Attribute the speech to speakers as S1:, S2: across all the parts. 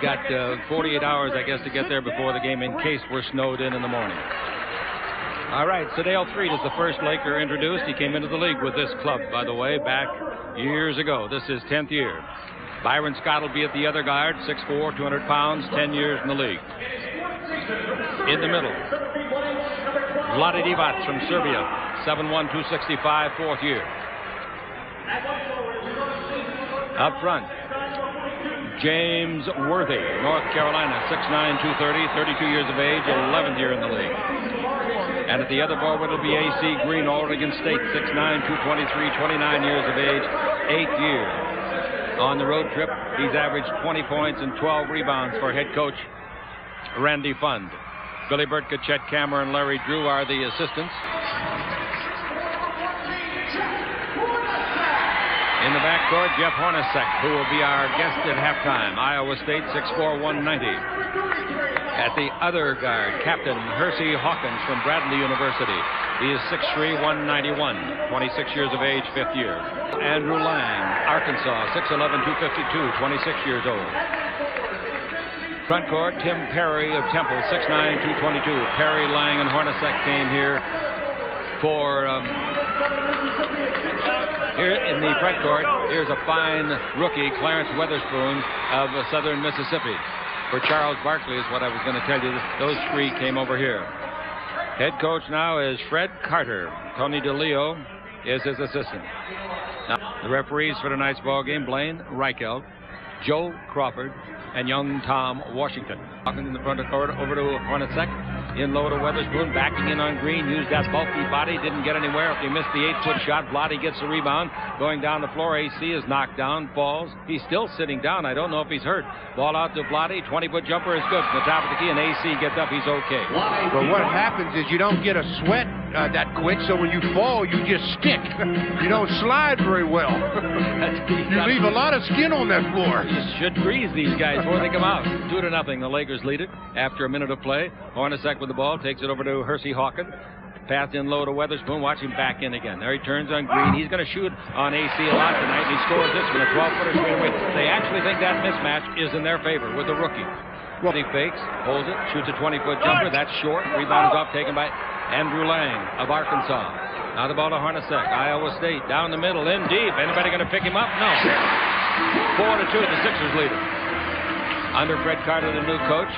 S1: Got 48 hours, I guess, to get there before the game in case we're snowed in the morning. All right, Sedale Threet is the first Laker introduced. He came into the league with this club, by the way, back years ago. This is 10th year. Byron Scott will be at the other guard, 6'4", 200 pounds, 10 years in the league. In the middle, Vlade Divac from Serbia, 7'1", 265, 4th year. Up front, James Worthy, North Carolina, 6'9", 230, 32 years of age, 11th year in the league. And at the other forward will be A.C. Green, Oregon State, 6'9", 223, 29 years of age, 8th year. On the road trip, he's averaged 20 points and 12 rebounds for head coach Randy Fund. Billy Burtka, Chet Cameron, Larry Drew are the assistants. In the backcourt, Jeff Hornacek, who will be our guest at halftime. Iowa State, 6'4", 190. At the other guard, Captain Hersey Hawkins from Bradley University. He is 6'3", 191, 26 years of age, 5th year. Andrew Lang, Arkansas, 6'11", 252, 26 years old. Front court, Tim Perry of Temple, 6'9", 222. Perry, Lang, and Hornacek came here for... Here in the front court, here's a fine rookie, Clarence Weatherspoon of Southern Mississippi. For Charles Barkley is what I was going to tell you. Those three came over here. Head coach now is Fred Carter. Tony DeLeo is his assistant. Now, the referees for tonight's ball game, Blaine Reichelt, Joe Crawford, and young Tom Washington. Walking in the front of the court over to Hornacek. In low to Weatherspoon, backing in on Green, used that bulky body, didn't get anywhere. If he missed the 8-foot shot, Vlade gets the rebound. Going down the floor, AC is knocked down, falls. He's still sitting down. I don't know if he's hurt. Ball out to Vlade, 20-foot jumper is good from the top of the key, and AC gets up, he's okay.
S2: But what happens is you don't get a sweat that quick, so when you fall, you just stick. You don't slide very well. You leave a lot of skin on that floor.
S1: You should freeze these guys before they come out. 2-0. The Lakers lead it after a minute of play. Hornacek with the ball, takes it over to Hersey Hawkins. Pass in low to Weatherspoon. Watch him back in again. There he turns on Green. He's going to shoot on AC a lot tonight. And he scores this one, a 12-footer straight away. They actually think that mismatch is in their favor with the rookie. Well, he fakes, holds it, shoots a 20-foot jumper. That's short. Rebound is off, taken by Andrew Lang of Arkansas. Now the ball to Hornacek. Iowa State down the middle, in deep. Anybody going to pick him up? No. 4-2. The Sixers lead it. Under Fred Carter, the new coach.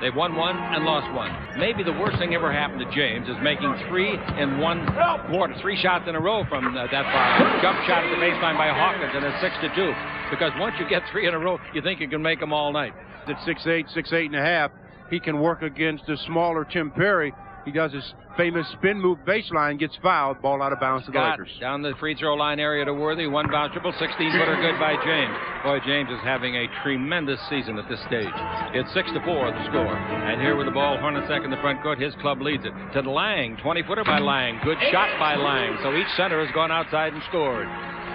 S1: They've won one and lost one. Maybe the worst thing ever happened to James is making 3 in 1 quarter. 3 shots in a row from that far. Jump shot at the baseline by Hawkins, and it's 6-2. Because once you get 3 in a row, you think you can make them all night.
S2: At 6'8", 6'8.5", he can work against the smaller Tim Perry. He does his famous spin move baseline, gets fouled, ball out of bounds to the Lakers.
S1: Down the free throw line area to Worthy, 1 bounce triple, 16-footer good by James. Boy, James is having a tremendous season at this stage. It's 6-4 the score. And here with the ball, Hornacek in the front court, his club leads it. To Lang, 20-footer by Lang, good shot by Lang. So each center has gone outside and scored.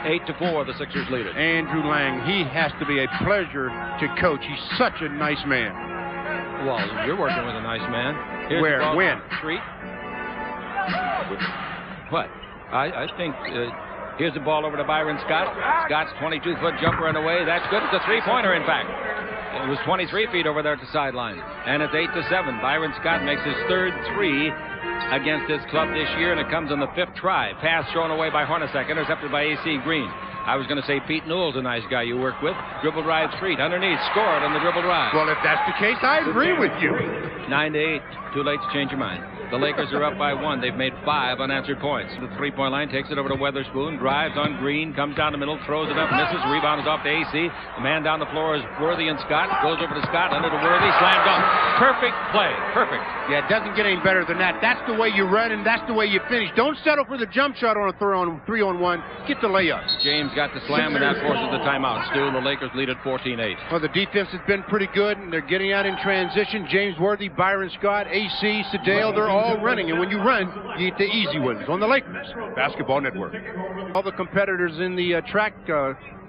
S1: 8-4, the Sixers lead it.
S2: Andrew Lang, he has to be a pleasure to coach. He's such a nice man.
S1: Well, you're working with a nice man. Here's
S2: where? When?
S1: Street. What? I think here's the ball over to Byron Scott. Scott's 22-foot jumper on the way. That's good. It's a 3-pointer, in fact. It was 23 feet over there at the sideline. And it's 8-7. Byron Scott makes his 3rd 3 against his club this year, and it comes on the 5th try. Pass thrown away by Hornacek, intercepted by A.C. Green. I was going to say Pete Newell's a nice guy you work with. Dribble drive Street underneath, scored on the dribble drive.
S2: Well, if that's the case, I agree with you.
S1: 9-8. Too late to change your mind. The Lakers are up by 1. They've made 5 unanswered points. The 3-point line takes it over to Weatherspoon. Drives on Green. Comes down the middle. Throws it up. Misses. Rebound is off to AC. The man down the floor is Worthy and Scott. Goes over to Scott. Under to Worthy. Slam dunk. Perfect play. Perfect.
S2: Yeah, it doesn't get any better than that. That's the way you run, and that's the way you finish. Don't settle for the jump shot on a 3-on-1. Get the layup.
S1: James got the slam, and that forces the timeout. Still, the Lakers lead at 14-8.
S2: Well, the defense has been pretty good, and they're getting out in transition. James Worthy, Byron Scott, AC, Sedale, they're all running. And when you run, you get the easy ones on the Lakers Basketball Network. All the competitors in the track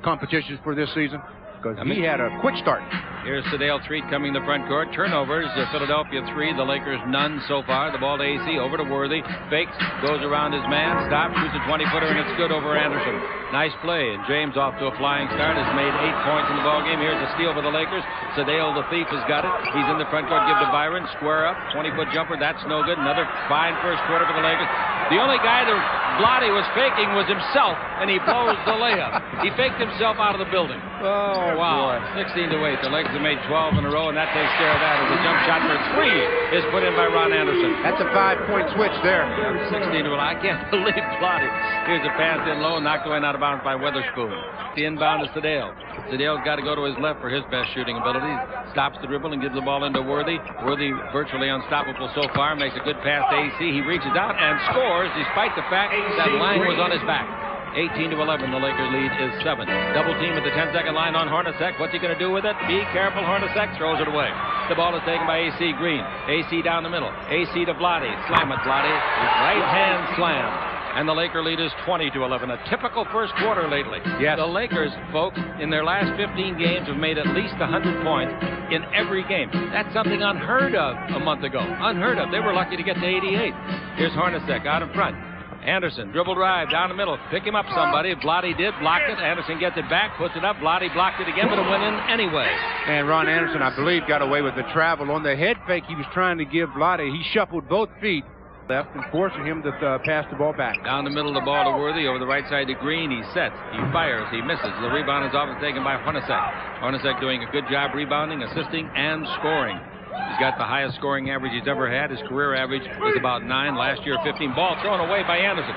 S2: competitions for this season, because he had a quick start.
S1: Here's Sedale Threet coming to front court. Turnovers, Philadelphia 3, the Lakers none so far. The ball to AC, over to Worthy. Fakes, goes around his man, stops, shoots a 20-footer, and it's good over Anderson. Nice play, and James off to a flying start, has made 8 points in the ball game. Here's a steal for the Lakers. Sedale, the thief, has got it. He's in the front court, give to Byron, square up, 20-foot jumper, that's no good. Another fine first quarter for the Lakers. The only guy that Blotty was faking was himself, and he blows the layup. He faked himself out of the building.
S2: Oh,
S1: wow. 16-8. The Lakers have made 12 in a row, and that takes care of that as a jump shot for 3 is put in by Ron Anderson.
S2: That's a 5-point switch there.
S1: 16-1. I can't believe Blotty. Here's a pass in low, knocked away and out of bounds by Weatherspoon. The inbound is Sedale. Sedale's got to go to his left for his best shooting ability. Stops the dribble and gives the ball into Worthy. Worthy virtually unstoppable so far. Makes a good pass to AC. He reaches out and scores despite the fact that Lang was on his back. 18-11. The Lakers lead is 7. Double team at the 10-second line on Hornacek. What's he going to do with it? Be careful. Hornacek throws it away. The ball is taken by AC Green. AC down the middle. AC to Blotty. Slam it, Blotty. Right hand slam. And the Laker lead is 20-11. A typical first quarter lately.
S2: Yes.
S1: The Lakers, folks, in their last 15 games have made at least 100 points in every game. That's something unheard of a month ago. Unheard of. They were lucky to get to 88. Here's Hornacek out in front. Anderson, dribble drive down the middle. Pick him up somebody. Blotty did. Blocked it. Anderson gets it back. Puts it up. Blotty blocked it again, but it went in anyway.
S2: And Ron Anderson, I believe, got away with the travel. On the head fake he was trying to give Blotty, he shuffled both feet left and forcing him to pass the ball back.
S1: Down the middle of the ball to Worthy. Over the right side to Green. He sets. He fires. He misses. The rebound is off and taken by Hornacek. Hornacek doing a good job rebounding, assisting, and scoring. He's got the highest scoring average he's ever had. His career average is about 9. Last year, 15. Ball thrown away by Anderson.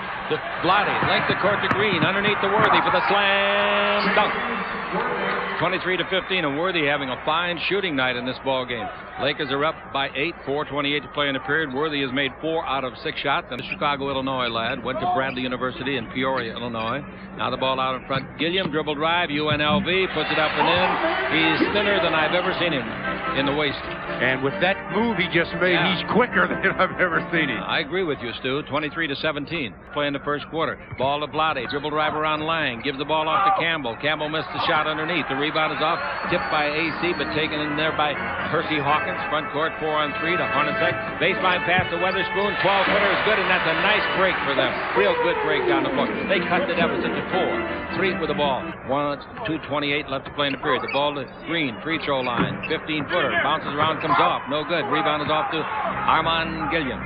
S1: Blotty, length of court to Green. Underneath the Worthy for the slam dunk. 23-15, and Worthy having a fine shooting night in this ball game. Lakers are up by 8, 4:28 to play in the period. Worthy has made 4 out of 6 shots. And the Chicago, Illinois lad went to Bradley University in Peoria, Illinois. Now the ball out in front. Gilliam, dribble drive, UNLV, puts it up and in. He's thinner than I've ever seen him in the waist.
S2: And with that move he just made, he's quicker than I've ever seen him.
S1: I agree with you, Stu. 23-17. Play in the first quarter. Ball to Blotty. Dribble drive around Lang. Gives the ball off to Campbell. Campbell missed the shot underneath. The rebound is off. Tipped by AC, but taken in there by Hersey Hawkins. Front court, 4-on-3 to Hornacek. Baseline pass to Weatherspoon. 12-footer is good, and that's a nice break for them. Real good break down the floor. They cut the deficit to 4. 3 with the ball. 2:28 left to play in the period. The ball to Green. Free throw line. 15-footer. Bounces around, comes off. No good. Rebound is off to Armand Gilliam.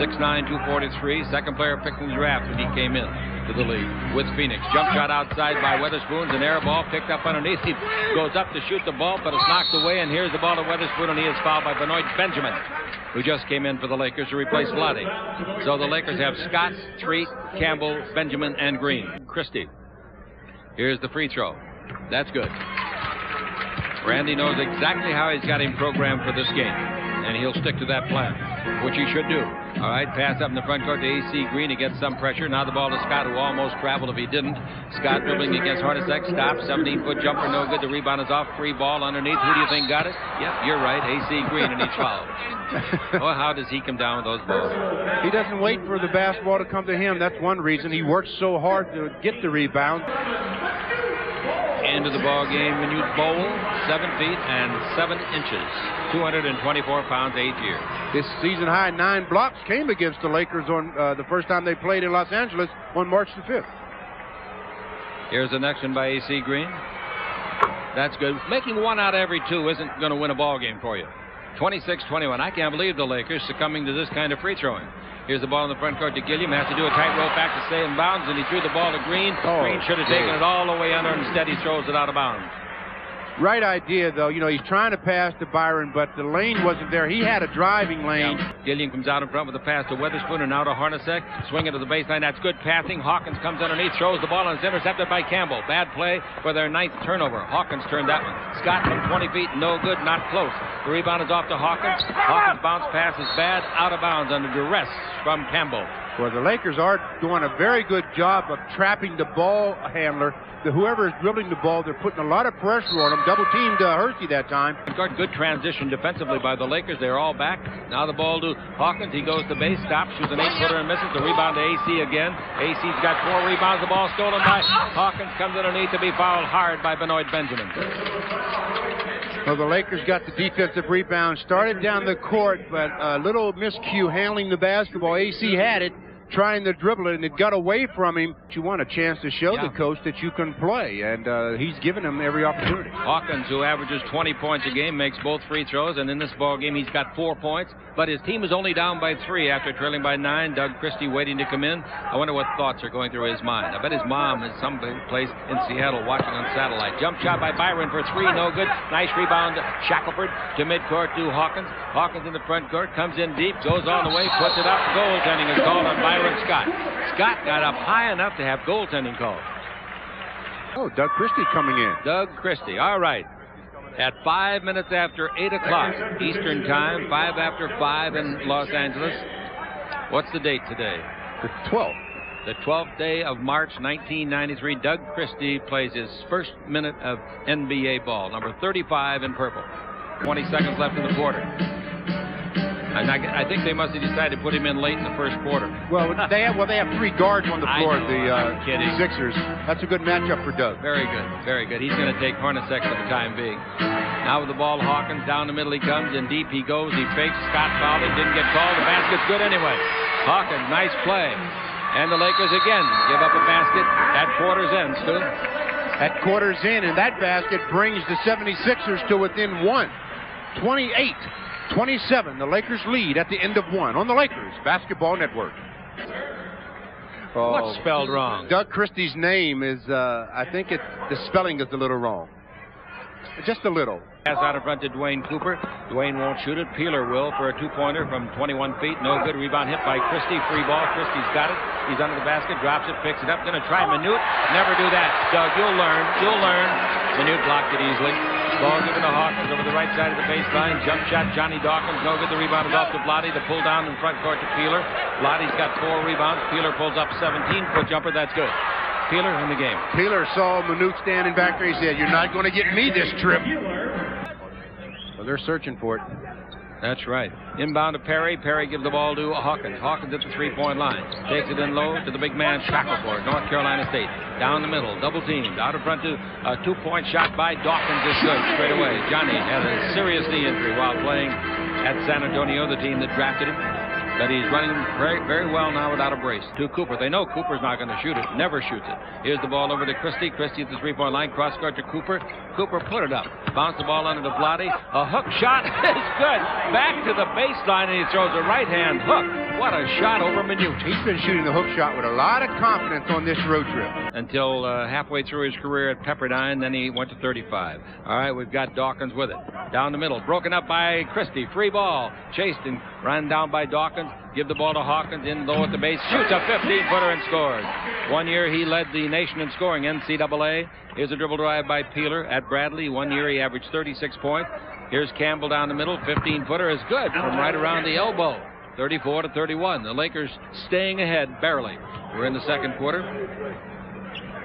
S1: 6'9", 243. Second player picked in the draft when he came in to the league with Phoenix. Jump shot outside by Weatherspoon. An air ball picked up underneath. He goes up to shoot the ball, but it's knocked away. And here's the ball to Weatherspoon, and he is fouled by Benoit Benjamin, who just came in for the Lakers to replace Blotty. So the Lakers have Scott, Street, Campbell, Benjamin, and Green. Christie. Here's the free throw. That's good. Randy knows exactly how he's got him programmed for this game, and he'll stick to that plan, which he should do. All right, pass up in the front court to AC Green. He gets some pressure. Now the ball to Scott, who almost traveled if he didn't. Scott dribbling against Hornacek. Stops. 17-foot jumper, no good. The rebound is off. Free ball underneath. Who do you think got it? Yep, you're right. AC Green, and he's fouled. Oh, how does he come down with those balls?
S2: He doesn't wait for the basketball to come to him. That's one reason. He works so hard to get the rebound.
S1: Into the ball game, Manute Bowl, 7 feet and 7 inches, 224 pounds, 8 years.
S2: This season high 9 blocks came against the Lakers on the first time they played in Los Angeles on March the 5th.
S1: Here's the next one by AC Green. That's good. Making 1 out of every 2 isn't going to win a ball game for you. 26-21. I can't believe the Lakers succumbing to this kind of free throwing. Here's the ball in the front court to Gilliam. Has to do a tightrope back to stay in bounds, and he threw the ball to Green. Green should have taken it all the way under. Instead, he throws it out of bounds.
S2: Right idea, though. You know, he's trying to pass to Byron, but the lane wasn't there. He had a driving lane.
S1: Yeah. Gilliam comes out in front with a pass to Weatherspoon and now to Hornacek. Swing it to the baseline. That's good passing. Hawkins comes underneath, throws the ball, and it's intercepted by Campbell. Bad play for their 9th turnover. Hawkins turned that one. Scott from 20 feet, no good, not close. The rebound is off to Hawkins. Hawkins' bounce pass is bad, out of bounds under duress from Campbell.
S2: Well, the Lakers are doing a very good job of trapping the ball handler. Whoever is dribbling the ball, they're putting a lot of pressure on him. Double-teamed Hersey that time.
S1: Good transition defensively by the Lakers. They're all back. Now the ball to Hawkins. He goes to base, stops, shoots an 8-footer and misses. The rebound to AC again. AC's got 4 rebounds. The ball stolen by Hawkins. Comes underneath to be fouled hard by Benoit Benjamin.
S2: Well, the Lakers got the defensive rebound. Started down the court, but a little miscue handling the basketball. AC had it. trying to dribble it, and it got away from him. You want a chance to show the coach that you can play, and he's given him every opportunity.
S1: Hawkins, who averages 20 points a game, makes both free throws, and in this ball game he's got 4 points, but his team is only down by 3 after trailing by 9. Doug Christie waiting to come in. I wonder what thoughts are going through his mind. I bet his mom is someplace in Seattle watching on satellite. Jump shot by Byron for 3, no good. Nice rebound, Shackelford to midcourt to Hawkins. Hawkins in the front court, comes in deep, goes all the way, puts it up. Goaltending is called on Byron Scott. Scott got up high enough to have goaltending called.
S2: Oh, Doug Christie coming in.
S1: Doug Christie, all right. At 5 minutes after 8 o'clock Eastern Time, 5 after 5 in Los Angeles. What's the date today?
S2: The 12th.
S1: The 12th day of March, 1993. Doug Christie plays his first minute of NBA ball, number 35 in purple. 20 seconds left in the quarter. And I think they must have decided to put him in late in the first quarter.
S2: Well, they have 3 guards on the floor.
S1: I'm kidding.
S2: The Sixers. That's a good matchup for Doug.
S1: Very good, very good. He's going to take Hornacek for the time being. Now with the ball, Hawkins down the middle he comes, and deep he goes. He fakes. Scott fouled him, didn't get called. The basket's good anyway. Hawkins, nice play. And the Lakers again give up a basket at quarter's end, Stu.
S2: At quarter's end, and that basket brings the 76ers to within 1. 28-27. The Lakers lead at the end of 1 on the Lakers Basketball Network.
S1: What's spelled wrong?
S2: Doug Christie's name is, I think the spelling is a little wrong. Just a little.
S1: Pass out in front to Dwayne Cooper. Dwayne won't shoot it. Peeler will for a 2-pointer from 21 feet. No good. Rebound hit by Christie. Free ball. Christie's got it. He's under the basket. Drops it. Picks it up. Going to try Minute. Never do that. Doug, you'll learn. You'll learn. Minute blocked it easily. Ball given to Hawkins over the right side of the baseline. Jump shot. Johnny Dawkins. No good. The rebound is off to Blotty. The pull down in front court to Peeler. Blotty's got 4 rebounds. Peeler pulls up 17-foot jumper. That's good. Peeler in the game.
S2: Peeler saw Minute standing back there. He said, "You're not going to get me this trip." Well, they're searching for it.
S1: That's right. Inbound to Perry. Perry gives the ball to Hawkins. Hawkins at the 3-point line. Takes it in low to the big man Shackelford, North Carolina State. Down the middle, double teamed. Out in front to a 2-point shot by Dawkins is good straight away. Johnny had a serious knee injury while playing at San Antonio, the team that drafted him. But he's running very, very well now without a brace. To Cooper. They know Cooper's not going to shoot it. Never shoots it. Here's the ball over to Christie. Christie at the 3-point line. Cross court to Cooper. Cooper put it up. Bounce the ball under to Blotty. A hook shot is good. Back to the baseline, and he throws a right-hand hook. What a shot over Minute.
S2: He's been shooting the hook shot with a lot of confidence on this road trip.
S1: Until halfway through his career at Pepperdine, then he went to 35. All right, we've got Dawkins with it. Down the middle. Broken up by Christie. Free ball. Chased and ran down by Dawkins. Give the ball to Hawkins, in low at the base, shoots a 15-footer and scores. 1 year he led the nation in scoring, NCAA. Here's a dribble drive by Peeler at Bradley. 1 year he averaged 36 points. Here's Campbell down the middle, 15-footer is good from right around the elbow. 34-31. The Lakers staying ahead barely. We're in the second quarter.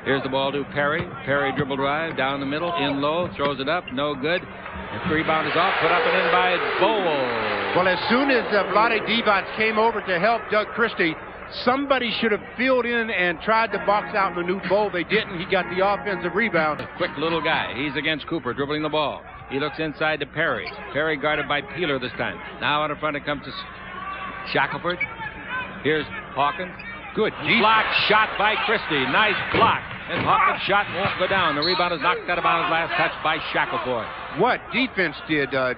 S1: Here's the ball to Perry. Perry dribble drive down the middle, in low, throws it up, no good. The rebound is off, put up and in by Bowl.
S2: Well, as soon as Vlade Divac came over to help Doug Christie, somebody should have filled in and tried to box out Minute Bowl. They didn't. He got the offensive rebound.
S1: A quick little guy. He's against Cooper, dribbling the ball. He looks inside to Perry. Perry guarded by Peeler this time. Now out in front it comes to Shackelford. Here's Hawkins. Good block shot by Christie. Nice block. And Hawkins' shot won't go down. The rebound is knocked out of bounds. Last touch by Shackelford.
S2: What defense did Doug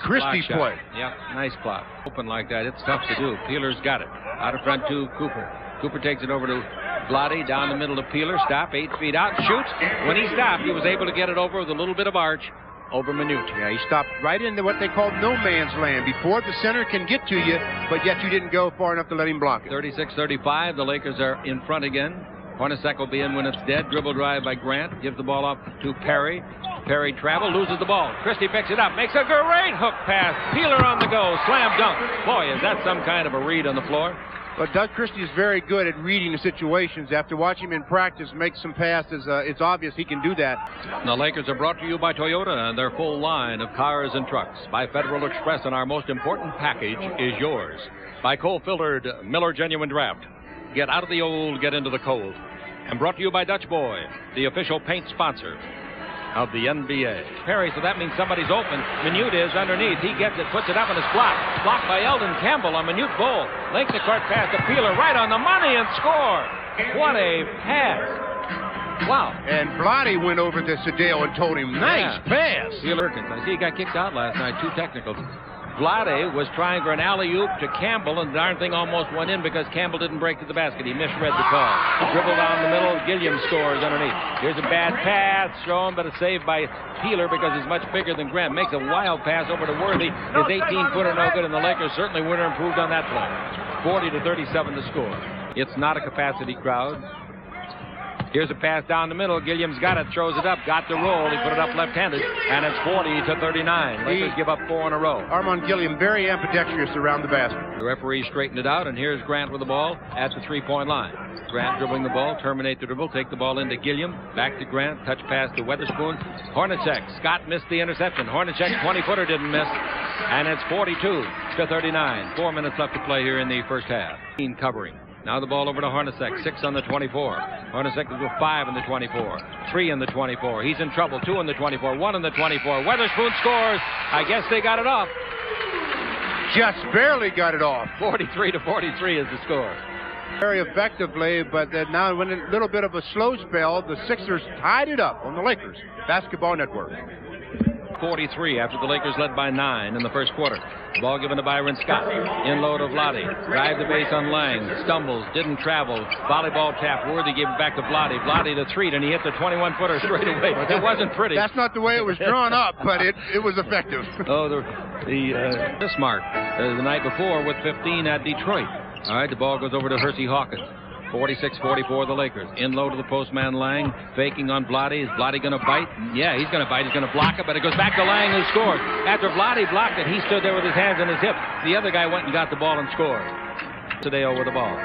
S2: Christie play?
S1: Yep, nice block. Open like that, it's tough to do. Peeler's got it. Out in front to Cooper. Cooper takes it over to Blotty. Down the middle to Peeler. Stop, 8 feet out, shoots. When he stopped, he was able to get it over with a little bit of arch over Minute.
S2: Yeah, he stopped right into what they call no man's land. Before the center can get to you, but yet you didn't go far enough to let him block it.
S1: 36-35. The Lakers are in front again. Hornacek will be in when it's dead. Dribble drive by Grant. Gives the ball up to Perry. Perry travel, loses the ball. Christie picks it up, makes a great hook pass. Peeler on the go, slam dunk. Boy, is that some kind of a read on the floor.
S2: But Doug Christie is very good at reading the situations. After watching him in practice make some passes, it's obvious he can do that.
S1: The Lakers are brought to you by Toyota and their full line of cars and trucks. By Federal Express, and our most important package is yours. By cold-filtered Miller Genuine Draft. Get out of the old, get into the cold. And brought to you by Dutch Boy, the official paint sponsor of the NBA. Perry, so that means somebody's open. Minute is underneath. He gets it, puts it up, and it's blocked. Blocked by Eldon Campbell on Minute Bull. Length the court pass to PHILA, right on the money, and score. What a pass. Wow.
S2: And Blotty went over to Sedale and told him, nice pass.
S1: I see he got kicked out last night, 2 technicals. Vlade was trying for an alley-oop to Campbell, and the darn thing almost went in because Campbell didn't break to the basket. He misread the call. Dribble down the middle. Gilliam scores underneath. Here's a bad pass shown, but a save by Peeler because he's much bigger than Grant. Makes a wild pass over to Worthy. His 18-footer no good, and the Lakers certainly would have improved on that play. 40-37 to score. It's not a capacity crowd. Here's a pass down the middle. Gilliam's got it, throws it up, got the roll. He put it up left-handed, and it's 40-39. Lakers give up 4 in a row.
S2: Armand Gilliam very ambidextrous around the basket.
S1: The referee straightened it out, and here's Grant with the ball at the 3-point line. Grant dribbling the ball, terminate the dribble, take the ball into Gilliam, back to Grant, touch pass to Weatherspoon. Hornacek, Scott missed the interception. Hornacek's 20-footer didn't miss, and it's 42-39. 4 minutes left to play here in the first half. Covering. Now the ball over to Hornacek, 6 on the 24. Hornacek is with 5 on the 24, 3 on the 24. He's in trouble, 2 on the 24, 1 on the 24. Weatherspoon scores. I guess they got it off.
S2: Just barely got it off.
S1: 43-43 is the score.
S2: Very effectively, but now when a little bit of a slow spell, the Sixers tied it up on the Lakers Basketball Network.
S1: 43 after the Lakers led by 9 in the first quarter. The ball given to Byron Scott. In low to Vlade. Drive the base on Lang. Stumbles. Didn't travel. Volleyball tap. Worthy gave it back to Vlade. Vlade the 3, and he hit the 21-footer straight away. It wasn't pretty.
S2: That's not the way it was drawn up, but it was effective.
S1: Oh, Bismarck the night before with 15 at Detroit. All right, the ball goes over to Hersey Hawkins. 46-44 the Lakers. In low to the postman Lang. Faking on Vlade. Is Vlade going to bite? Yeah, he's going to bite. He's going to block it, but it goes back to Lang, who scored. After Vlade blocked it, he stood there with his hands on his hip. The other guy went and got the ball and scored. Sedale with the ball.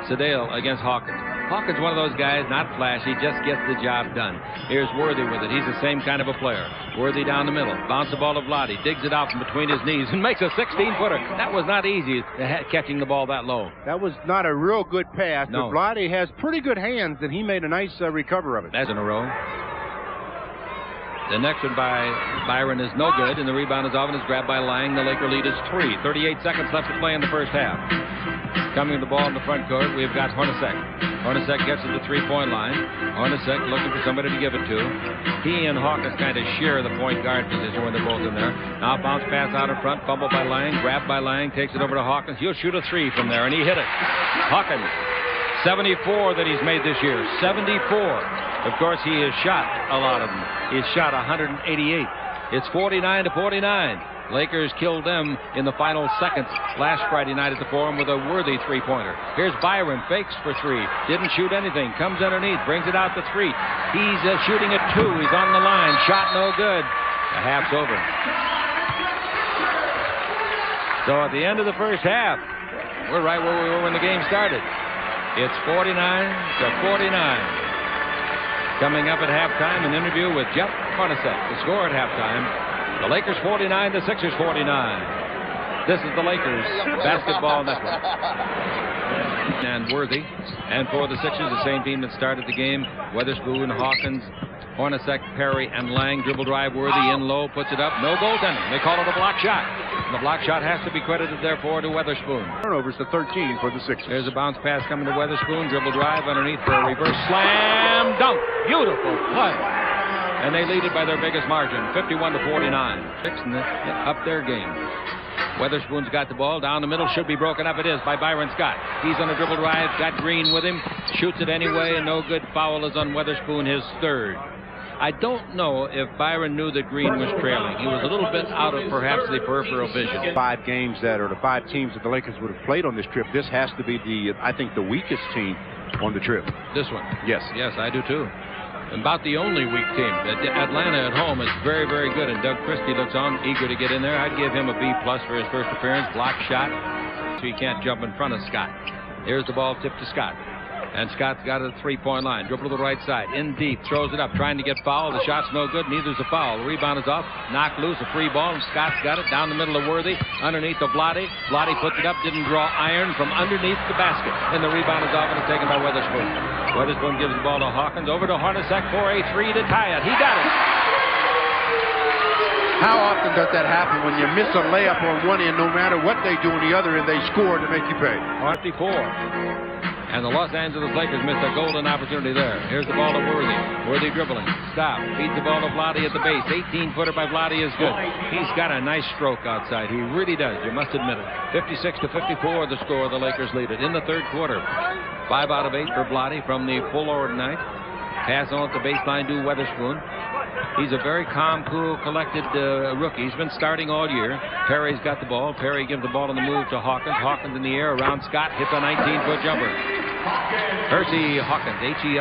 S1: Sedale against Hawkins. Hawkins, one of those guys, not flashy, just gets the job done. Here's Worthy with it. He's the same kind of a player. Worthy down the middle. Bounce the ball to Vlade. Digs it out from between his knees and makes a 16-footer. That was not easy, catching the ball that low.
S2: That was not a real good pass,
S1: no.
S2: But Vlade has pretty good hands, and he made a nice recover of it.
S1: That's in a row. The next one by Byron is no good, and the rebound is off and is grabbed by Lang. The Laker lead is 3. 38 seconds left to play in the first half. Coming to the ball in the front court, we've got Hornacek. Hornacek gets to the 3-point line. Hornacek looking for somebody to give it to. He and Hawkins kind of share the point guard position when they're both in there. Now bounce pass out in front, fumble by Lang, grabbed by Lang, takes it over to Hawkins. He'll shoot a 3 from there, and he hit it. Hawkins, 74 that he's made this year. 74. Of course, he has shot a lot of them. He's shot 188. It's 49-49. Lakers killed them in the final seconds last Friday night at the Forum with a Worthy 3-pointer. Here's Byron, fakes for 3. Didn't shoot anything. Comes underneath, brings it out to 3. He's shooting at 2. He's on the line. Shot no good. The half's over. So at the end of the first half, we're right where we were when the game started. It's 49-49. Coming up at halftime, an interview with Jeff Hornacek. The score at halftime. The Lakers 49, the Sixers 49. This is the Lakers Basketball Network. And Worthy. And for the Sixers, the same team that started the game. Weatherspoon, Hawkins, Hornacek, Perry, and Lang. Dribble drive, Worthy in low, puts it up. No goaltending. They call it a block shot. And the block shot has to be credited, therefore, to Weatherspoon.
S2: Turnovers to 13 for the Sixers.
S1: There's a bounce pass coming to Weatherspoon. Dribble drive underneath for a reverse slam dunk. Beautiful play. And they lead it by their biggest margin, 51-49. Fixing it up their game. Weatherspoon's got the ball down the middle. Should be broken up. It is by Byron Scott. He's on a dribble drive. Got Green with him. Shoots it anyway, and no good. Foul is on Weatherspoon, his 3rd. I don't know if Byron knew that Green was trailing. He was a little bit out of perhaps the peripheral vision.
S2: 5 games or the 5 teams that the Lakers would have played on this trip. This has to be I think the weakest team on the trip.
S1: This one?
S2: Yes.
S1: Yes, I do too. About the only weak team. Atlanta at home is very, very good, and Doug Christie looks on, eager to get in there. I'd give him a B+ for his first appearance. Block shot, so he can't jump in front of Scott. Here's the ball tipped to Scott. And Scott's got it at the 3-point line. Dribble to the right side. In deep. Throws it up. Trying to get fouled. The shot's no good. Neither's a foul. The rebound is off. Knocked loose. A free ball. And Scott's got it. Down the middle of Worthy. Underneath to Vlade. Vlade puts it up. Didn't draw iron from underneath the basket. And the rebound is off and it's taken by Weatherspoon. Weatherspoon gives the ball to Hawkins. Over to Hornacek for a 3 to tie it. He got it.
S2: How often does that happen when you miss a layup on one end, no matter what they do on the other end, they score to make you pay?
S1: 54. And the Los Angeles Lakers missed a golden opportunity there. Here's the ball to Worthy. Worthy dribbling. Stop. Feeds the ball to Vlade at the base. 18-footer by Vlade is good. He's got a nice stroke outside. He really does. You must admit it. 56-54 the score. The Lakers lead it in the third quarter. 5 out of 8 for Vlade from the full night. Pass on at the baseline to Weatherspoon. He's a very calm, cool, collected rookie. He's been starting all year. Perry's got the ball. Perry gives the ball on the move to Hawkins. Hawkins in the air around Scott. Hits a 19-foot jumper. Hersey Hawkins, Hersey.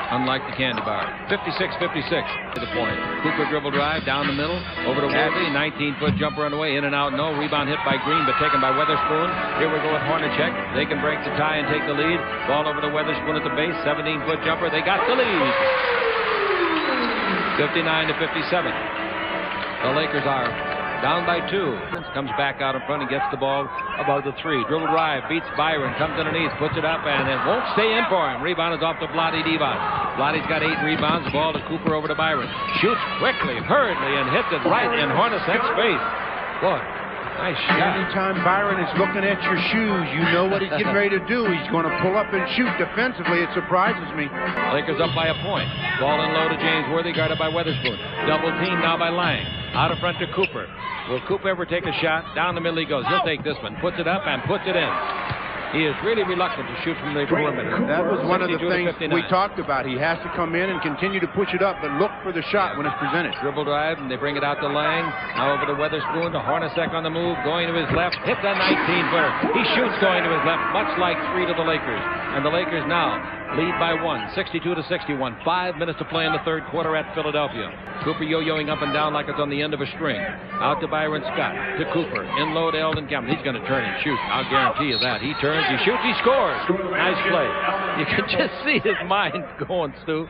S1: Unlike the candy bar. 56-56 to the point. Cooper dribble drive down the middle. Over to Worthy. 19-foot jumper on the way. In and out. No. Rebound hit by Green, but taken by Weatherspoon. Here we go with Hornacek. They can break the tie and take the lead. Ball over to Weatherspoon at the base. 17-foot jumper. They got the lead. 59-57. The Lakers are down by 2. Comes back out in front and gets the ball above the 3. Dribble drive, beats Byron, comes underneath, puts it up, and it won't stay in for him. Rebound is off to Vlade Divac. Vlade's got 8 rebounds. Ball to Cooper over to Byron. Shoots quickly, hurriedly, and hits it right in Hornacek's face. Boy, nice shot.
S2: Anytime Byron is looking at your shoes, you know what he's getting ready to do. He's going to pull up and shoot defensively. It surprises me.
S1: Lakers up by a point. Ball in low to James Worthy, guarded by Weatherspoon. Double team now by Lang. Out in front to Cooper. Will Cooper ever take a shot? Down the middle he goes. He'll take this one. Puts it up and puts it in. He is really reluctant to shoot from the perimeter.
S2: That was one of the things we talked about. He has to come in and continue to push it up, but look for the shot when it's presented.
S1: Dribble drive, and they bring it out to Lang. Now over to Weatherspoon. To Hornacek on the move, going to his left. Hits a 19-footer. He shoots going to his left, much like 3 to the Lakers. And the Lakers now lead by 1, 62-61. 5 minutes to play in the third quarter at Philadelphia. Cooper yo-yoing up and down like it's on the end of a string. Out to Byron Scott. To Cooper. In low to Eldon Campbell. He's going to turn and shoot. I'll guarantee you that. He turns, he shoots, he scores. Nice play. You can just see his mind going, Stu.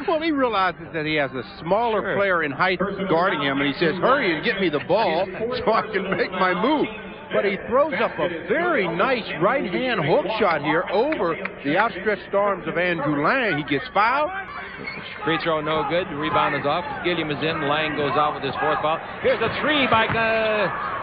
S2: Well, he realizes that he has a smaller player in height guarding him, and he says, hurry and get me the ball so I can make my move. But he throws up a very nice right-hand hook shot here over the outstretched arms of Andrew Lang. He gets fouled.
S1: Free throw no good. The rebound is off. Gilliam is in. Lang goes out with his 4th foul. Here's a 3 by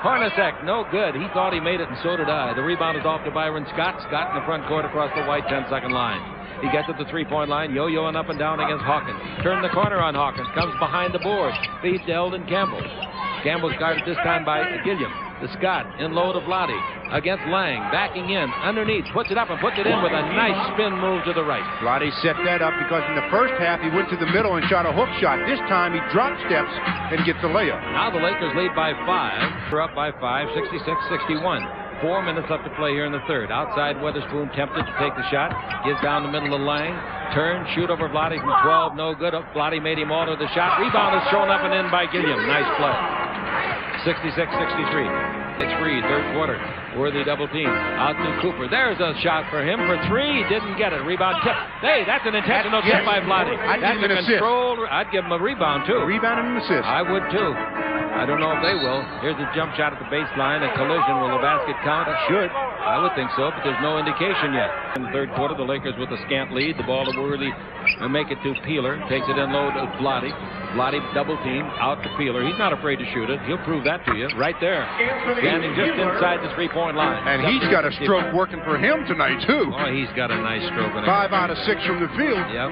S1: Hornacek. No good. He thought he made it, and so did I. The rebound is off to Byron Scott. Scott in the front court across the white 10-second line. He gets at the 3-point line, yo-yoing up and down against Hawkins. Turn the corner on Hawkins. Comes behind the boards. Feeds to Eldon Campbell. Campbell's guarded this time by Gilliam. To Scott, in low to Vlade, against Lang, backing in, underneath, puts it up and puts it in with a nice spin move to the right. Vlade
S2: set that up because in the first half he went to the middle and shot a hook shot. This time he drop steps and gets a layup.
S1: Now the Lakers lead by 5. They're up by 5, 66-61. 4 minutes left to play here in the third. Outside, Weatherspoon tempted to take the shot. Gives down the middle to Lang. Turn, shoot over Vlade from 12, no good. Vlade made him alter the shot. Rebound is shown up and in by Gilliam. Nice play. 66-63. It's free, third quarter. Worthy double team. Out to Cooper. There's a shot for him for 3. Didn't get it. Rebound tip. Hey, that's an intentional tip by Vlade. That's a controlled. I'd give him a rebound, too.
S2: A rebound and an assist.
S1: I would, too. I don't know if they will. Here's a jump shot at the baseline. A collision. Will the basket count? It should. I would think so, but there's no indication yet. In the third quarter, the Lakers with a scant lead. The ball to Worthy and make it to Peeler. Takes it in low to Vlade. Vlade double team out to Peeler. He's not afraid to shoot it. He'll prove that to you right there. Standing just inside the 3-point line.
S2: And he's got a stroke working for him tonight, too.
S1: Oh, he's got a nice stroke.
S2: 5 out of 6 from the field.
S1: Yep.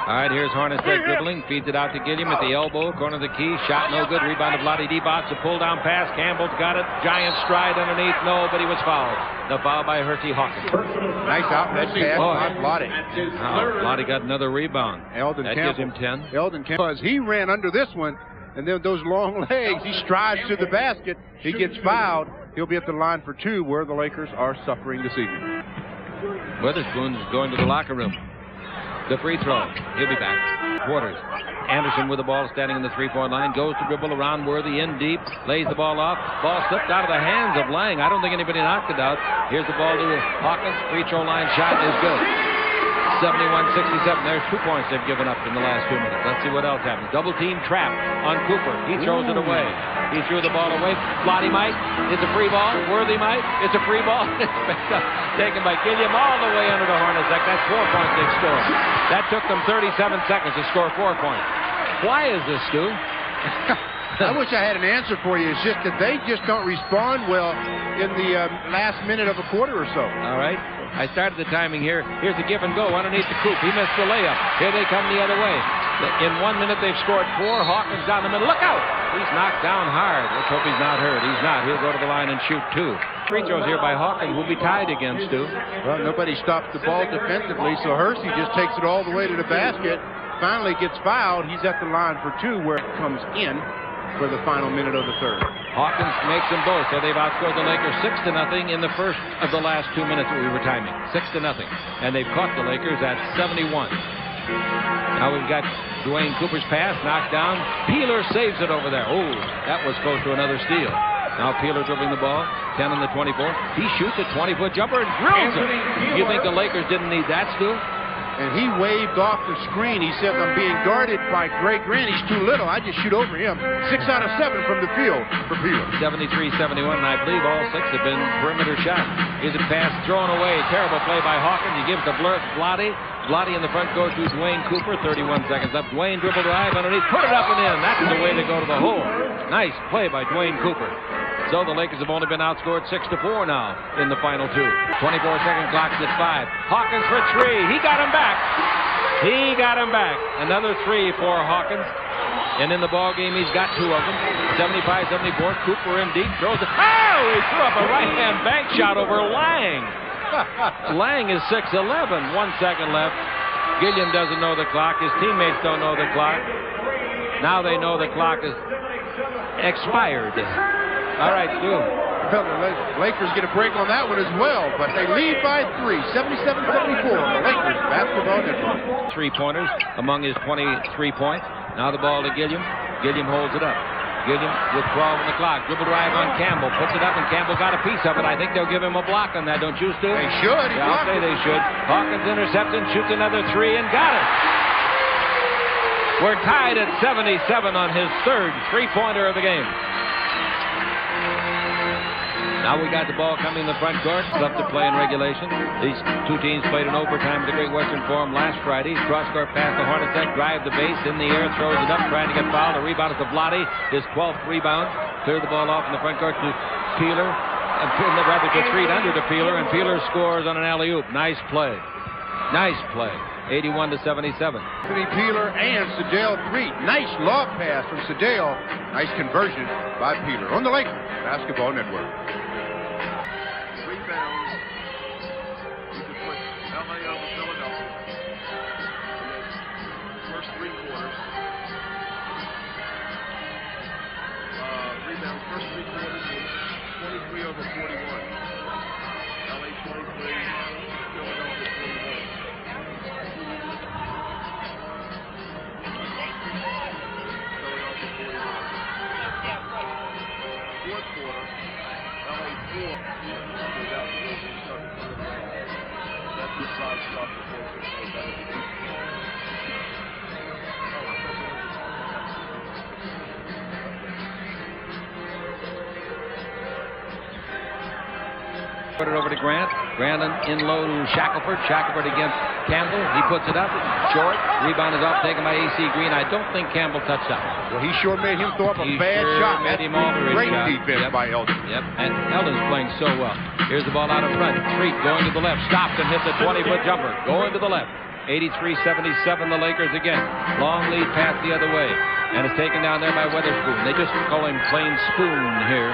S1: All right, here's Hornacek dribbling. Feeds it out to Gilliam at the elbow. Corner of the key. Shot no good. Rebound to Vlade Divac. A pull-down pass. Campbell's got it. Giant stride underneath. No, but he was fouled. The foul by Hersey Hawkins.
S2: Nice outlet pass by Vlade.
S1: Vlade got another rebound. That gives him 10.
S2: Eldon Campbell. Because he ran under this one, and then those long legs, he strides to the basket. He gets fouled. He'll be at the line for 2, where the Lakers are suffering this evening.
S1: Weatherspoon is going to the locker room. The free throw. He'll be back. Quarters. Anderson with the ball standing in the 3-point line. Goes to dribble around Worthy in deep. Lays the ball off. Ball slipped out of the hands of Lang. I don't think anybody knocked it out. Here's the ball to Hawkins. Free throw line shot is good. 71-67. There's 2 points they've given up in the last 2 minutes. Let's see what else happens. Double team trap on Cooper. He throws it away. He threw the ball away. Vlade might. It's a free ball. Worthy might. It's a free ball. Taken by Gilliam all the way under the Hornacek. That's 4 points they've scored. That took them 37 seconds to score 4 points. Why is this, Stu?
S2: I wish I had an answer for you. It's just that they just don't respond well in the last minute of a quarter or so.
S1: All right. I started the timing here. Here's a give and go underneath the coop. He missed the layup. Here they come the other way. In 1 minute, they've scored 4. Hawkins down the middle. Look out! He's knocked down hard. Let's hope he's not hurt. He's not. He'll go to the line and shoot 2. Free throws here by Hawkins will be tied again, Stu.
S2: Well, nobody stopped the ball defensively, so Hersey just takes it all the way to the basket. Finally gets fouled. He's at the line for 2, where it comes in for the final minute of the third.
S1: Hawkins makes them both, so they've outscored the Lakers 6-0 in the first of the last 2 minutes that we were timing. 6-0. And they've caught the Lakers at 71. Now we've got Dwayne Cooper's pass knocked down. Peeler saves it over there. Oh, that was close to another steal. Now Peeler dribbling the ball, 10 on the 24. He shoots a 20-foot jumper and drills it. You think the Lakers didn't need that, Stu?
S2: And he waved off the screen. He said, I'm being guarded by Greg Grant. He's too little. I just shoot over him. 6 out of 7 from the field for Peeler.
S1: 73-71, and I believe all 6 have been perimeter shots. Here's a pass thrown away. Terrible play by Hawkins. He gives the Vladdy. Vladdy in the front court to Dwayne Cooper. 31 seconds left. Dwayne dribble drive underneath. Put it up and in. That's the way to go to the hole. Nice play by Dwayne Cooper. So the Lakers have only been outscored 6-4 now in the final 2. 24-second clock at 5. Hawkins for 3. He got him back. He got him back. Another 3 for Hawkins. And in the ball game, he's got 2 of them. 75-74. Cooper in deep. Throws it. Oh! He threw up a right-hand bank shot over Lang. Lang is 6'11". 1 second left. Gilliam doesn't know the clock. His teammates don't know the clock. Now they know the clock is expired. All right, Stu.
S2: Well, the Lakers get a break on that one as well, but they lead by 3, 77-74. The Lakers basketball network.
S1: 3-pointers among his 23 points. Now the ball to Gilliam. Gilliam holds it up. Gilliam with 12 on the clock. Dribble drive on Campbell. Puts it up, and Campbell got a piece of it. I think they'll give him a block on that, don't you, Stu?
S2: They should.
S1: Yeah, I'll say they should. Hawkins intercepts and shoots another 3 and got it. We're tied at 77 on his third 3-pointer of the game. Now we got the ball coming in the front court. Left to play in regulation. These 2 teams played in overtime at the Great Western Forum last Friday. Cross-court pass to Hornacek. Drive the base in the air. Throws it up. Trying to get fouled. A rebound to Vladdy. His 12th rebound. Cleared the ball off in the front court to Peeler. And rather to 3 under to Peeler. And Peeler scores on an alley-oop. Nice play. Nice play. 81-77.
S2: Anthony Peeler and Sedale 3. Nice lob pass from Sedale. Nice conversion by Peeler on the Lakers Basketball Network.
S3: Rebounds. You can put LA over Philadelphia. First 3 quarters. Rebounds first 3 quarters was 23 over 41. LA 23, Philadelphia 41. Fourth quarter, LA 4. That's the side stuff before
S1: Put it over to Grant. Grant in low to Shackelford. Shackelford against Campbell. He puts it up. Short. Rebound is off, taken by A.C. Green. I don't think Campbell touched that one.
S2: Well, he sure made him throw up a bad shot.
S1: Made him all
S2: Great defense by Eldon.
S1: Yep, and Eldon's playing so well. Here's the ball out in front. Street going to the left. Stopped and hits a 20-foot jumper. Going to the left. 83-77 the Lakers again. Long lead pass the other way. And it's taken down there by Weatherspoon. They just call him plain Spoon here.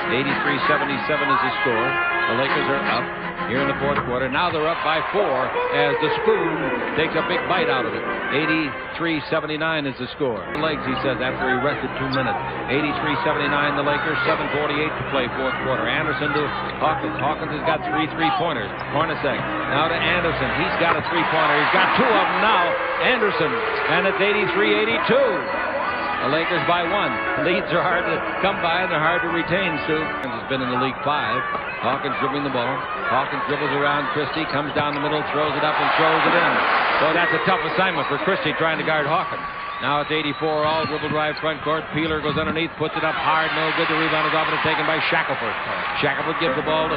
S1: 83-77 is the score. The Lakers are up here in the fourth quarter. Now they're up by 4 as the Spoon takes a big bite out of it. 83-79 is the score. Legs, he says, after he rested 2 minutes. 83-79 the Lakers. 7:48 to play fourth quarter. Anderson to Hawkins. Hawkins has got 3 3-pointers. Hornacek now to Anderson. He's got a 3-pointer. He's got 2 of them now. Anderson. And it's 83-82. The Lakers by 1. Leads are hard to come by and they're hard to retain, Stu. Has been in the league 5. Hawkins dribbling the ball. Hawkins dribbles around Christie, comes down the middle, throws it up and throws it in. So that's a tough assignment for Christie trying to guard Hawkins. Now it's 84 all. Dribble drive front court. PHILA goes underneath, puts it up hard. No good. The rebound is often taken by Shackelford. Shackelford gives the ball to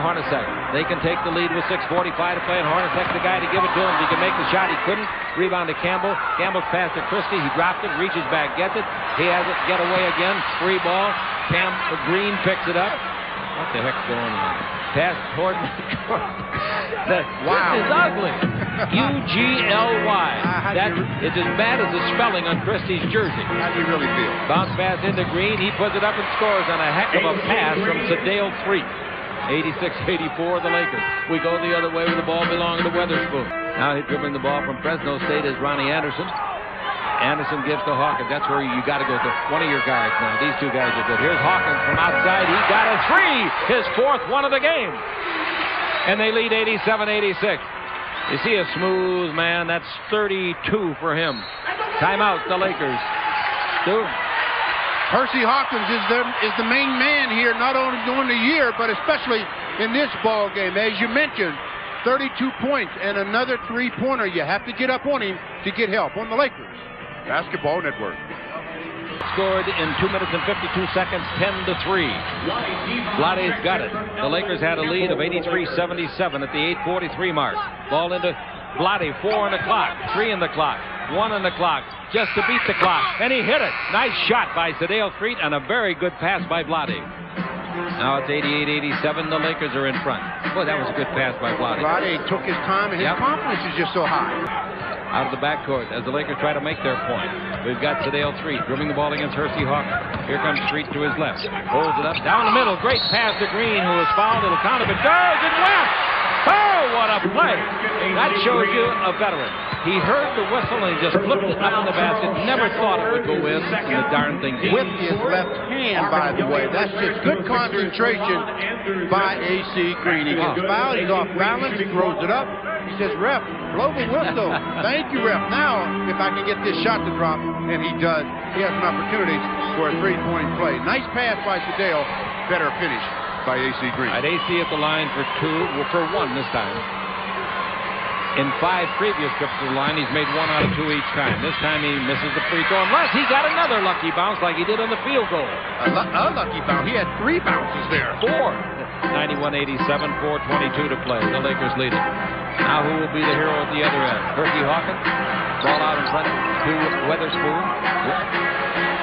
S1: Hornacek. They can take the lead with 6:45 to play, and Hornacek's the guy to give it to him. He can make the shot. He couldn't. Rebound to Campbell. Campbell's pass to Christie. He dropped it, reaches back, gets it. He has it. Get away again. Free ball. Green picks it up. What the heck's going on? Pass toward Wow. This is ugly. UGLY. That is as bad as the spelling on Christie's jersey.
S2: How do you really feel?
S1: Bounce pass into Green. He puts it up and scores on a heck of a pass from Sedale Freak. 86-84 the Lakers. We go the other way with the ball belonging to Weatherspoon. Now he's dribbling the ball from Fresno State is Ronnie Anderson. Anderson gives to Hawkins. That's where you got to go to one of your guys now. These two guys are good. Here's Hawkins from outside. He got a three. His fourth one of the game. And they lead 87-86. You see a smooth man. That's 32 for him. Timeout, the Lakers. Stu?
S2: Hersey Hawkins is the main man here, not only during the year, but especially in this ball game. As you mentioned, 32 points and another three-pointer. You have to get up on him to get help on the Lakers Basketball Network.
S1: Scored in 2 minutes and 52 seconds, 10-3. Vlade's got it. The Lakers had a lead of 83-77 at the 8:43 mark. Ball into Vlade, 4 on the clock, 3 on the clock, 1 on the clock, just to beat the clock. And he hit it. Nice shot by Sedale Freak and a very good pass by Vlade. Now it's 88-87. The Lakers are in front. Boy, that was a good pass by Vlade.
S2: Vlade took his time, and his confidence is just so high.
S1: Out of the backcourt as the Lakers try to make their point. We've got Sedale Freak dribbling the ball against Hersey Hawkins. Here comes Street to his left. Holds it up down the middle. Great pass to Green, who was fouled. It'll count if it goes. It went. Oh, what a play. That shows you a veteran. He heard the whistle and he just flipped it up in the basket. Never thought it would go in, and the darn thing did.
S2: With his left hand, by the way. That's just good concentration by A.C. Green. He gets fouled. He's off balance. He throws it up. He says, "Ref, blow the whistle." Thank you, ref. Now, if I can get this shot to drop, and he does, he has an opportunity for a three-point play. Nice pass by Sedale. Better finish by A.C. Green.
S1: At AC at the line for 1 this time. In 5 previous trips to the line, he's made 1 out of 2 each time. This time he misses the free throw, unless he got another lucky bounce like he did on the field goal.
S2: A lucky bounce. He had 3 bounces there.
S1: 4. 91-87, 4:22 to play. The Lakers lead it. Now who will be the hero at the other end? Hersey Hawkins. Ball out in front to Weatherspoon.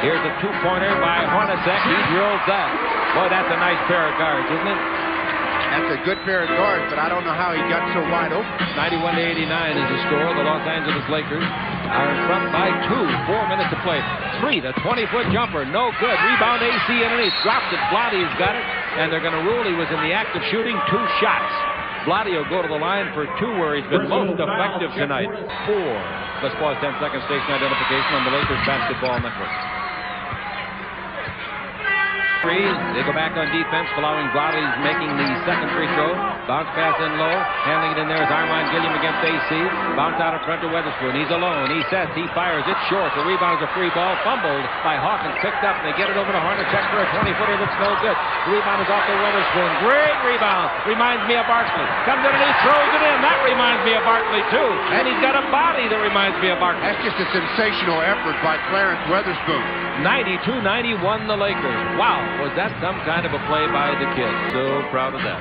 S1: Here's a 2-pointer by Hornacek. He drills that. Boy, that's a nice pair of guards, isn't it?
S2: That's a good pair of guards, but I don't know how he got so wide open.
S1: 91-89 is the score. The Los Angeles Lakers are in front by 2. 4 minutes to play. 3, the 20-foot jumper. No good. Rebound AC underneath. Dropped it. Vlade's got it. And they're going to rule he was in the act of shooting 2 shots. Vlade will go to the line for 2 where he's been most effective tonight. 4. Let's pause 10 seconds. Station identification on the Lakers Basketball Network. 3. They go back on defense, allowing Vlade's making the second free throw. Bounce pass in low. Handling it in there is Armand Gilliam against AC. Bounce out in front to Weatherspoon. He's alone. He sets. He fires. It's short. The rebound is a free ball. Fumbled by Hawkins. Picked up. And they get it over to Hornacek for a 20-footer that's no good. The rebound is off to Weatherspoon. Great rebound. Reminds me of Barkley. Comes underneath. Throws it in. That reminds me of Barkley, too. And he's got a body that reminds me of Barkley.
S2: That's just a sensational effort by Clarence Weatherspoon.
S1: 92-91 the Lakers. Wow, was that some kind of a play by the kid. So proud of that.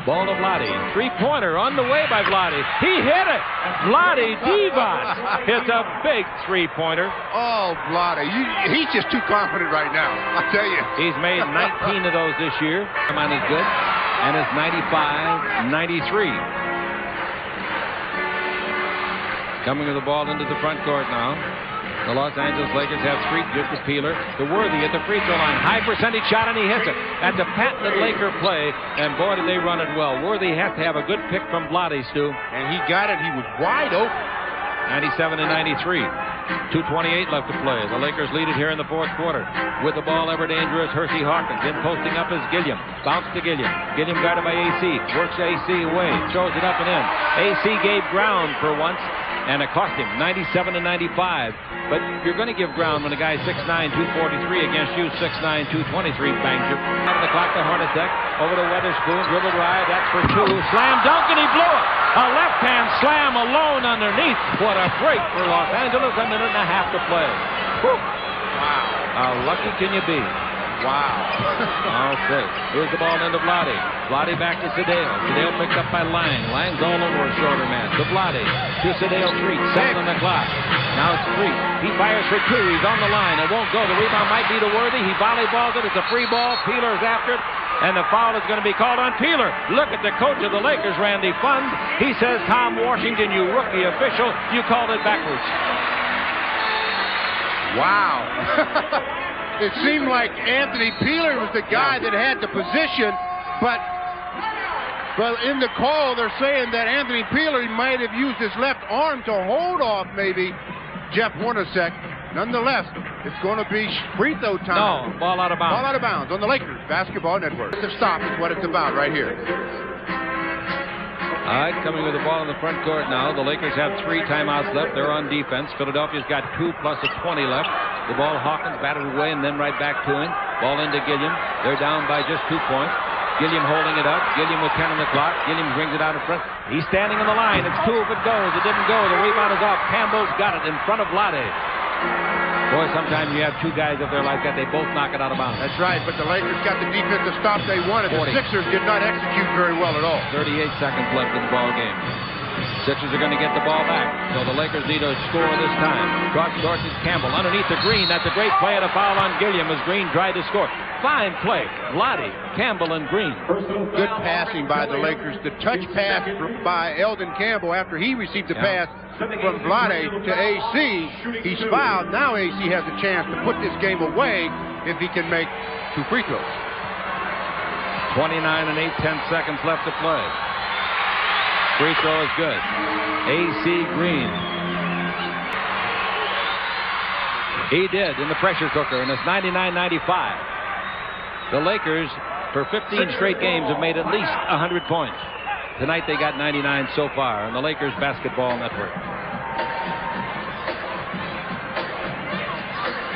S1: Ball to Vlade. 3-pointer on the way by Vlade. He hit it. Vlade Divac hits a big 3-pointer.
S2: Oh, Vlade. He's just too confident right now. I tell you.
S1: He's made 19 of those this year. Come on, is good. And it's 95-93. Coming with the ball into the front court now. The Los Angeles Lakers have Street, gives to PHILA, to Worthy at the free throw line. High percentage shot, and he hits it. That's a patented Laker play, and boy, did they run it well. Worthy has to have a good pick from Vlade, Stu.
S2: And he got it. He was wide open.
S1: 97-93. 2:28 left to play. The Lakers lead it here in the 4th quarter. With the ball, ever dangerous, Hersey Hawkins. In posting up is Gilliam. Bounce to Gilliam. Gilliam guarded by AC. Works AC away. Throws it up and in. AC gave ground for once. and it cost him 97-95. But you're going to give ground when a guy 6'9", 243 against you 6'9", 223 bangs you. Out of the clock to Hornacek, over to Weatherspoon, dribbled wide, that's for two. Slam dunk, and he blew it. A left-hand slam alone underneath. What a break for Los Angeles. A minute and a half to play. Whew.
S2: Wow.
S1: How lucky can you be?
S2: Wow.
S1: All six. Here's the ball into Vlade. Vlade back to Sedale. Sedale picked up by Lang. Lang's all over a shorter man. To Vlade. To Sedale Treat. 7 on the clock. Now it's Treat. He fires for two. He's on the line. It won't go. The rebound might be to Worthy. He volleyballs it. It's a free ball. Peeler's after it. And the foul is going to be called on Peeler. Look at the coach of the Lakers, Randy Fund. He says, Tom Washington, you rookie official, you called it backwards.
S2: Wow. It seemed like Anthony Peeler was the guy that had the position, but in the call they're saying that Anthony Peeler might have used his left arm to hold off maybe Jeff Hornacek. Nonetheless, it's going to be free throw time.
S1: No, ball out of bounds.
S2: Ball out of bounds on the Lakers Basketball Network. The stop is what it's about right here.
S1: All right, coming with the ball in the front court now. The Lakers have 3 timeouts left. They're on defense. Philadelphia's got 2 plus a 20 left. The ball, Hawkins batted away and then right back to him. Ball into Gilliam. They're down by just 2 points. Gilliam holding it up. Gilliam with 10 on the clock. Gilliam brings it out in front. He's standing on the line. It's 2 if it goes. It didn't go. The rebound is off. Campbell's got it in front of Vlade. Boy, sometimes you have 2 guys up there like that. They both knock it out of bounds.
S2: That's right, but the Lakers got the defensive stop they wanted.
S1: 40.
S2: The Sixers did not execute very well at all.
S1: 38 seconds left in the ball game. Sixers are going to get the ball back, so the Lakers need a score this time. Cross court is Campbell underneath the Green. That's a great play and a foul on Gilliam as Green tried to score. Fine play. Vlade, Campbell, and Green.
S2: Good passing by the Lakers. The touch pass by Eldon Campbell after he received the pass from Vlade to AC. He's fouled. Now AC has a chance to put this game away if he can make 2 free throws.
S1: 29 and 8/10 seconds left to play. Free throw is good. AC Green. He did in the pressure cooker, and it's 99-95. The Lakers, for 15 straight games, have made at least 100 points. Tonight they got 99 so far on the Lakers Basketball Network.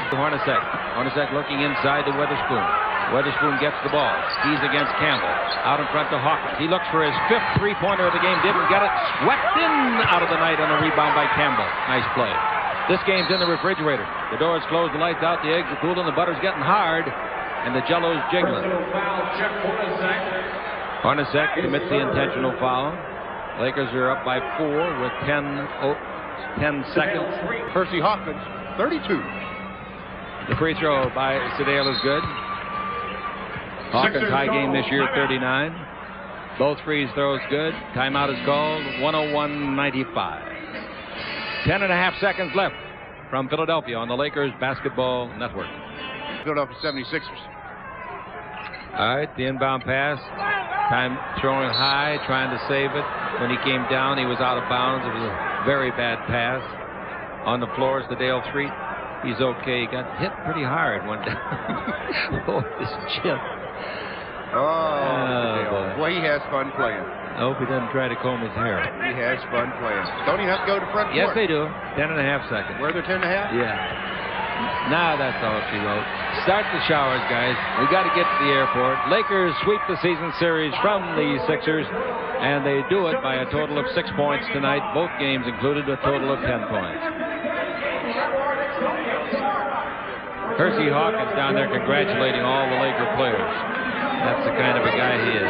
S1: Hornacek. Hornacek looking inside to Weatherspoon. Weatherspoon gets the ball. He's against Campbell. Out in front to Hawkins. He looks for his 5th three-pointer of the game. Didn't get it. Swept in out of the night on a rebound by Campbell. Nice play. This game's in the refrigerator. The door's closed, the lights out, the eggs are cooled, and the butter's getting hard, and the jello's jiggling. Hornacek commits the intentional foul. Lakers are up by 4 with 10 seconds.
S2: Percy Hawkins, 32.
S1: The free throw by Sedale is good. Hawkins high game this year, 39. Both free throws good. Timeout is called, 101-95. 10.5 seconds left from Philadelphia on the Lakers Basketball Network.
S2: Philadelphia 76ers.
S1: All right, the inbound pass. Time throwing high, trying to save it. When he came down, he was out of bounds. It was a very bad pass. On the floor is the Dale Treat. He's okay. He got hit pretty hard one time. Oh, his chin.
S2: Oh, boy, he has fun playing.
S1: I hope he doesn't try to comb his hair.
S2: He has fun playing. Don't even have to go to front court.
S1: Yes, they do. 10.5 seconds.
S2: Were there 10.5?
S1: Yeah. Nah, that's all she wrote. Start the showers, guys. We got to get to the airport. Lakers sweep the season series from the Sixers, and they do it by a total of 6 points tonight. Both games included a total of 10 points. Hersey Hawkins down there congratulating all the Laker players. That's the kind of a guy he is.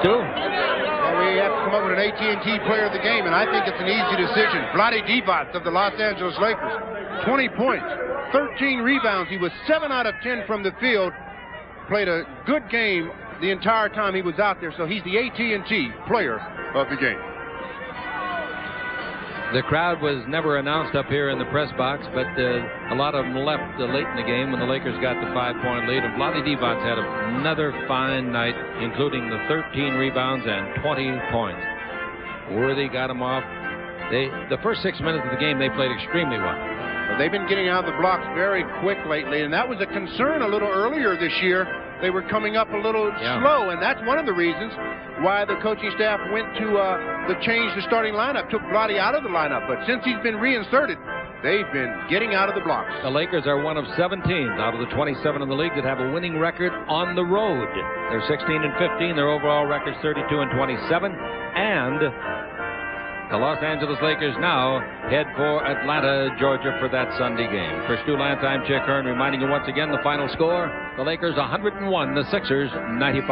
S1: Stu?
S2: Well, we have to come up with an AT&T player of the game, and I think it's an easy decision. Vlade Divac of the Los Angeles Lakers. 20 points, 13 rebounds. He was 7 out of 10 from the field. Played a good game the entire time he was out there, so he's the AT&T player of the game.
S1: The crowd was never announced up here in the press box, but a lot of them left late in the game when the Lakers got the 5-point lead. And Vlade Divac had another fine night, including the 13 rebounds and 20 points. Worthy got him off. The first 6 minutes of the game, they played extremely well.
S2: Well, they've been getting out of the blocks very quick lately, and that was a concern a little earlier this year. They were coming up a little slow, and that's one of the reasons why the coaching staff went to the change the starting lineup, took Vlade out of the lineup. But since he's been reinserted, they've been getting out of the blocks.
S1: The Lakers are one of 7 teams out of the 27 in the league that have a winning record on the road. They're 16-15. Their overall record's 32-27. And the Los Angeles Lakers now head for Atlanta, Georgia for that Sunday game. For Stu Lantz, I'm Chick Hearn, reminding you once again the final score. The Lakers 101, the Sixers 95.